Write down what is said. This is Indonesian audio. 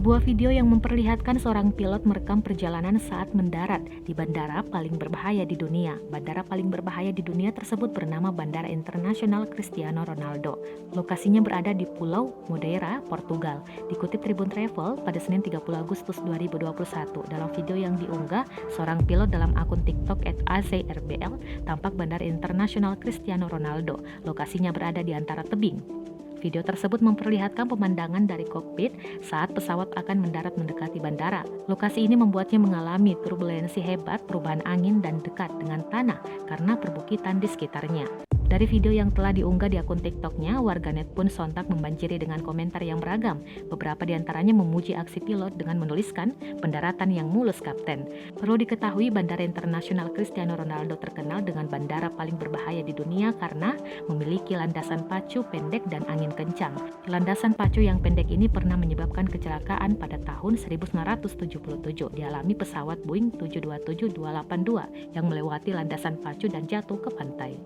Sebuah video yang memperlihatkan seorang pilot merekam perjalanan saat mendarat di bandara paling berbahaya di dunia. Bandara paling berbahaya di dunia tersebut bernama Bandara Internasional Cristiano Ronaldo. Lokasinya berada di Pulau Madeira, Portugal. Dikutip Tribun Travel pada Senin 30 Agustus 2021, dalam video yang diunggah seorang pilot dalam akun TikTok @azrbl tampak Bandara Internasional Cristiano Ronaldo. Lokasinya berada di antara tebing. Video tersebut memperlihatkan pemandangan dari kokpit saat pesawat akan mendarat mendekati bandara. Lokasi ini membuatnya mengalami turbulensi hebat, perubahan angin, dan dekat dengan tanah karena perbukitan di sekitarnya. Dari video yang telah diunggah di akun TikToknya, warganet pun sontak membanjiri dengan komentar yang beragam. Beberapa di antaranya memuji aksi pilot dengan menuliskan, pendaratan yang mulus kapten. Perlu diketahui, Bandara Internasional Cristiano Ronaldo terkenal dengan bandara paling berbahaya di dunia karena memiliki landasan pacu pendek dan angin kencang. Landasan pacu yang pendek ini pernah menyebabkan kecelakaan pada tahun 1977 dialami pesawat Boeing 727-282 yang melewati landasan pacu dan jatuh ke pantai.